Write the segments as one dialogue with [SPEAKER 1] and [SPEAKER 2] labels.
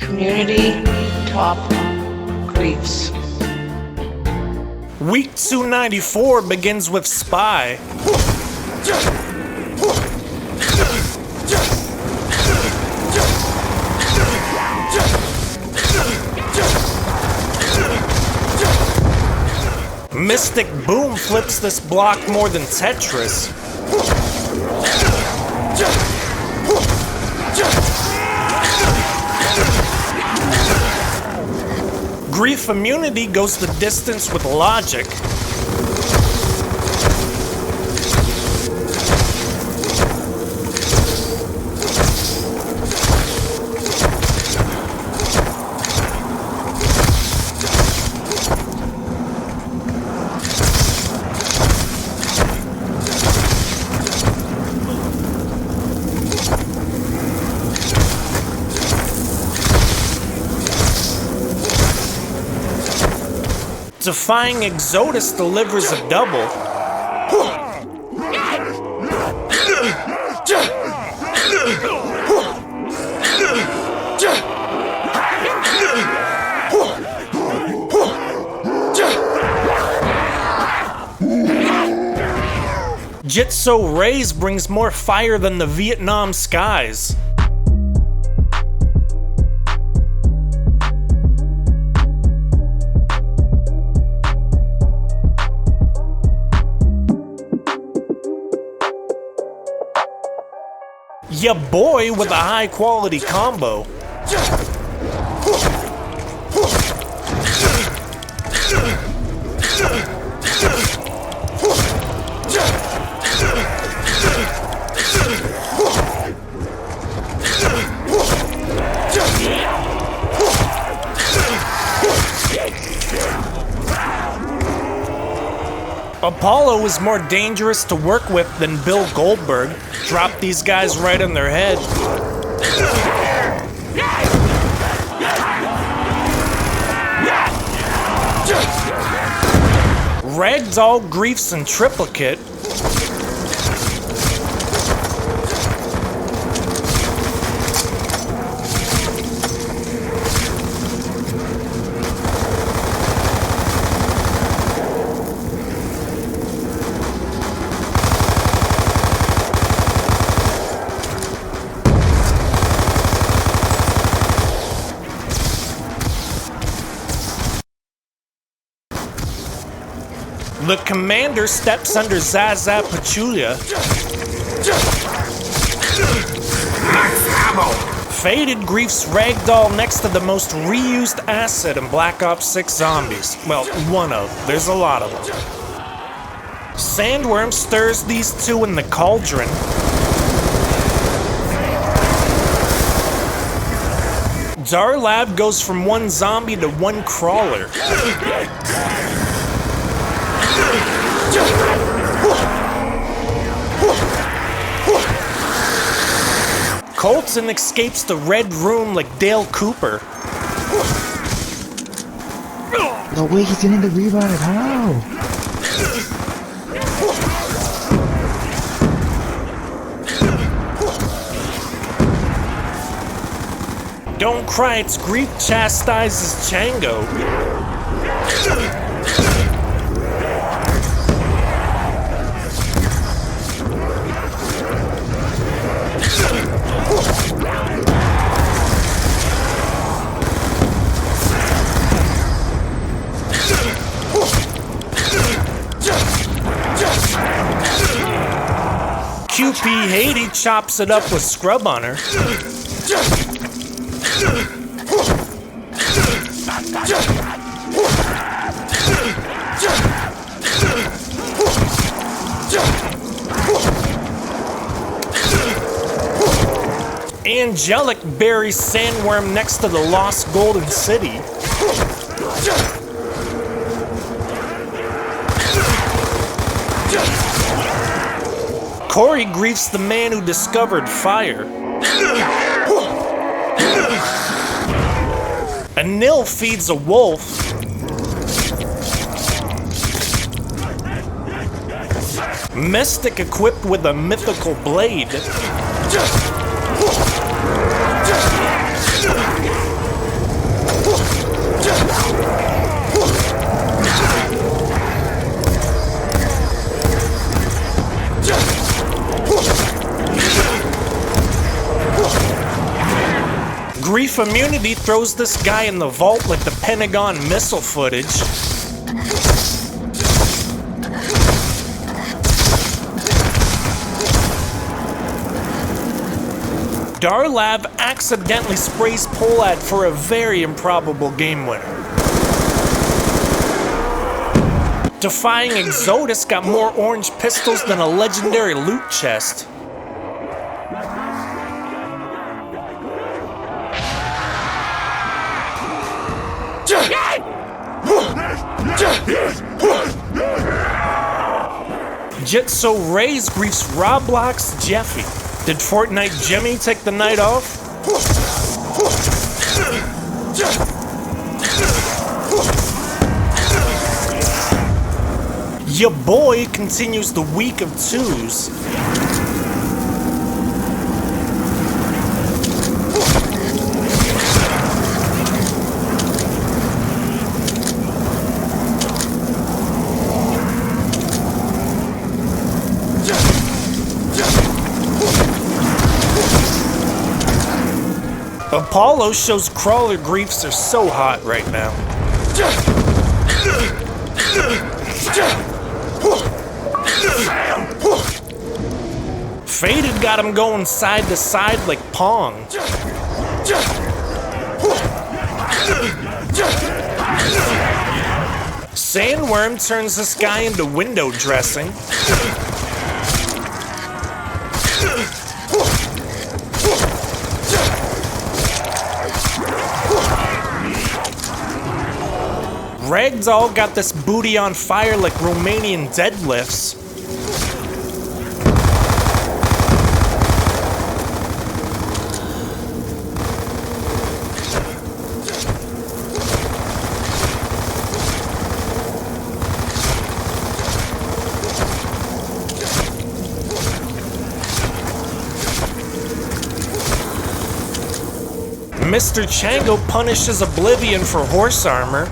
[SPEAKER 1] Community top griefs.
[SPEAKER 2] Week 294 begins with Spy. Mystic Boom flips this block more than Tetris. Grief Immunity goes the distance with Logic. Defying Exodus delivers a double. Jitso Rays brings more fire than the Vietnam skies. Ya boy with a high quality combo. Apollo is more dangerous to work with than Bill Goldberg. Drop these guys right on their head. Ragdoll griefs in triplicate. The commander steps under Zaza Pachulia. Faded griefs Ragdoll next to the most reused asset in Black Ops 6 Zombies. Well, one of. There's a lot of them. Sandworm stirs these two in the cauldron. Darlab goes from one zombie to one crawler. Colton escapes the red room like Dale Cooper.
[SPEAKER 3] No way, he's getting the revive. How?
[SPEAKER 2] Don't cry, it's grief chastises Chango. QP Haiti chops it up with Scrub on her. Angelic buries Sandworm next to the lost Golden City. Corey griefs the man who discovered fire. Anil feeds a wolf. Mystic equipped with a mythical blade. Grief Immunity throws this guy in the vault like the Pentagon missile footage. Darlav accidentally sprays Polad for a very improbable game winner. Defying Exodus got more orange pistols than a legendary loot chest. Jitso Ray's griefs Roblox Jeffy. Did Fortnite Jimmy take the night off? Ya boy continues the week of twos. Apollo shows crawler griefs are so hot right now. Faded got him going side to side like Pong. Sandworm turns this guy into window dressing. Ragdoll got this booty on fire like Romanian deadlifts. Mr. Chango punishes Oblivion for horse armor.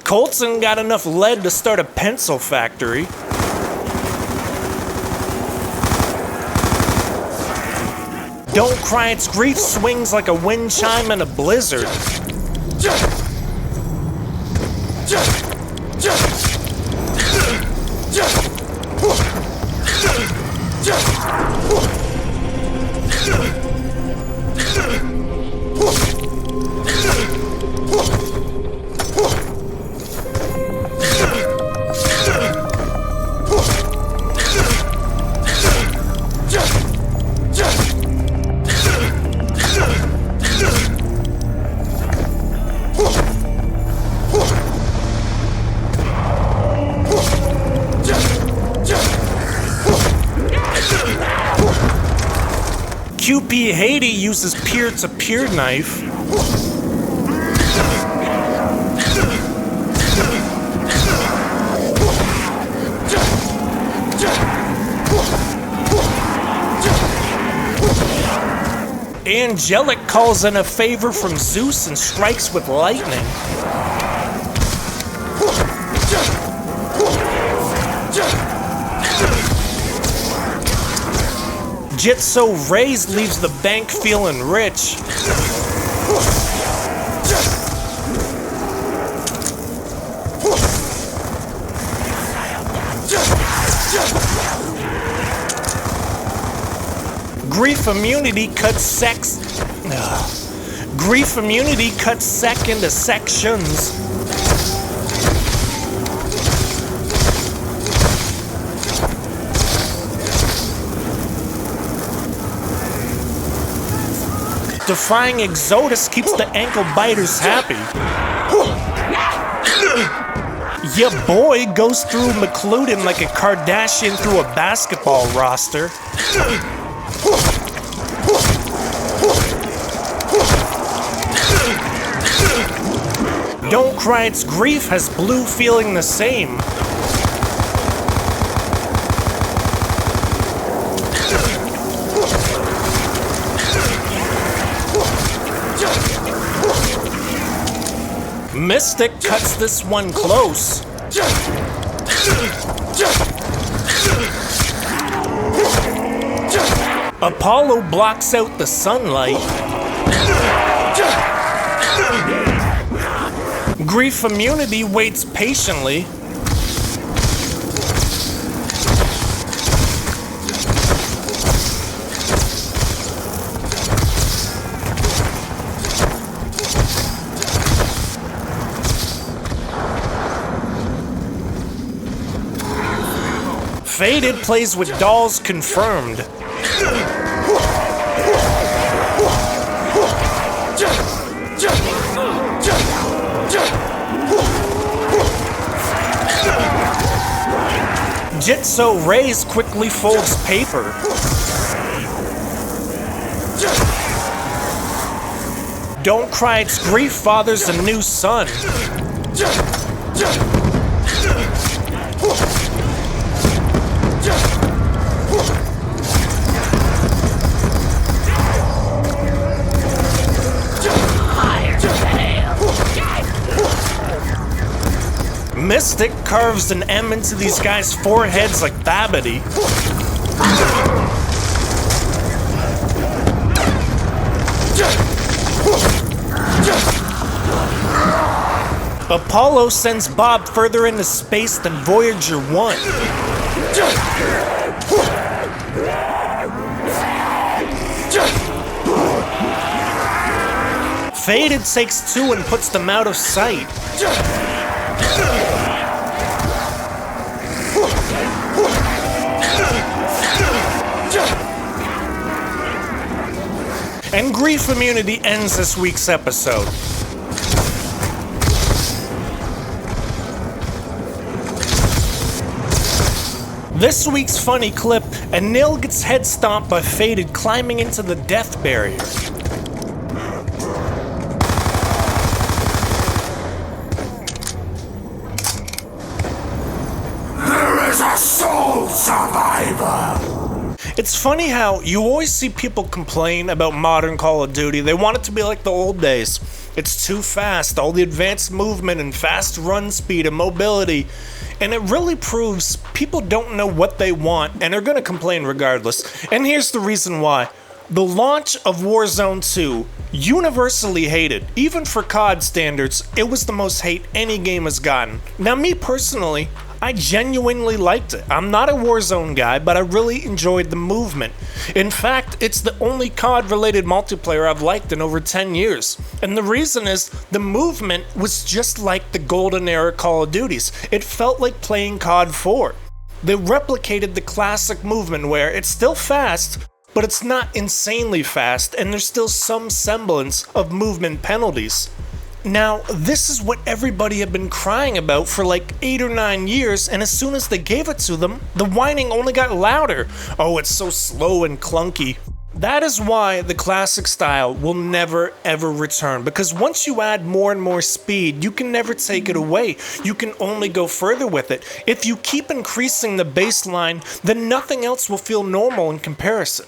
[SPEAKER 2] Colson got enough lead to start a pencil factory. Don't Cry It's Grief swings like a wind chime in a blizzard. QP Haiti uses peer-to-peer knife. Angelic calls in a favor from Zeus and strikes with lightning. Jitso Rays leaves the bank feeling rich. Grief Immunity cuts Grief Immunity cuts sec into sections. Defying Exodus keeps the ankle biters happy. Ya boy goes through McLuden like a Kardashian through a basketball roster. Don't Cry It's Grief has Blue feeling the same. Mystic cuts this one close. Apollo blocks out the sunlight. Grief Immunity waits patiently. Faded plays with dolls confirmed. Jitso Rays quickly folds paper. Don't cry, it's grief fathers a new son. Mystic carves an M into these guys' foreheads like Babidi. Apollo sends Bob further into space than Voyager 1. Faded takes two and puts them out of sight. And Grief Immunity ends this week's episode. This week's funny clip, Anil gets head stomped by Faded climbing into the death barrier.
[SPEAKER 4] There is a soul survivor!
[SPEAKER 2] It's funny how you always see people complain about modern Call of Duty. They want it to be like the old days. It's too fast, all the advanced movement and fast run speed and mobility. And it really proves people don't know what they want and are going to complain regardless. And here's the reason why. The launch of Warzone 2, universally hated. Even for COD standards, it was the most hate any game has gotten. Now me personally, I genuinely liked it. I'm not a Warzone guy, but I really enjoyed the movement. In fact, it's the only COD-related multiplayer I've liked in over 10 years. And the reason is, the movement was just like the golden era Call of Duties. It felt like playing COD 4. They replicated the classic movement where it's still fast, but it's not insanely fast, and there's still some semblance of movement penalties. Now, this is what everybody had been crying about for like 8 or 9 years, and as soon as they gave it to them, the whining only got louder. Oh, it's so slow and clunky. That is why the classic style will never ever return, because once you add more and more speed, you can never take it away. You can only go further with it. If you keep increasing the baseline, then nothing else will feel normal in comparison.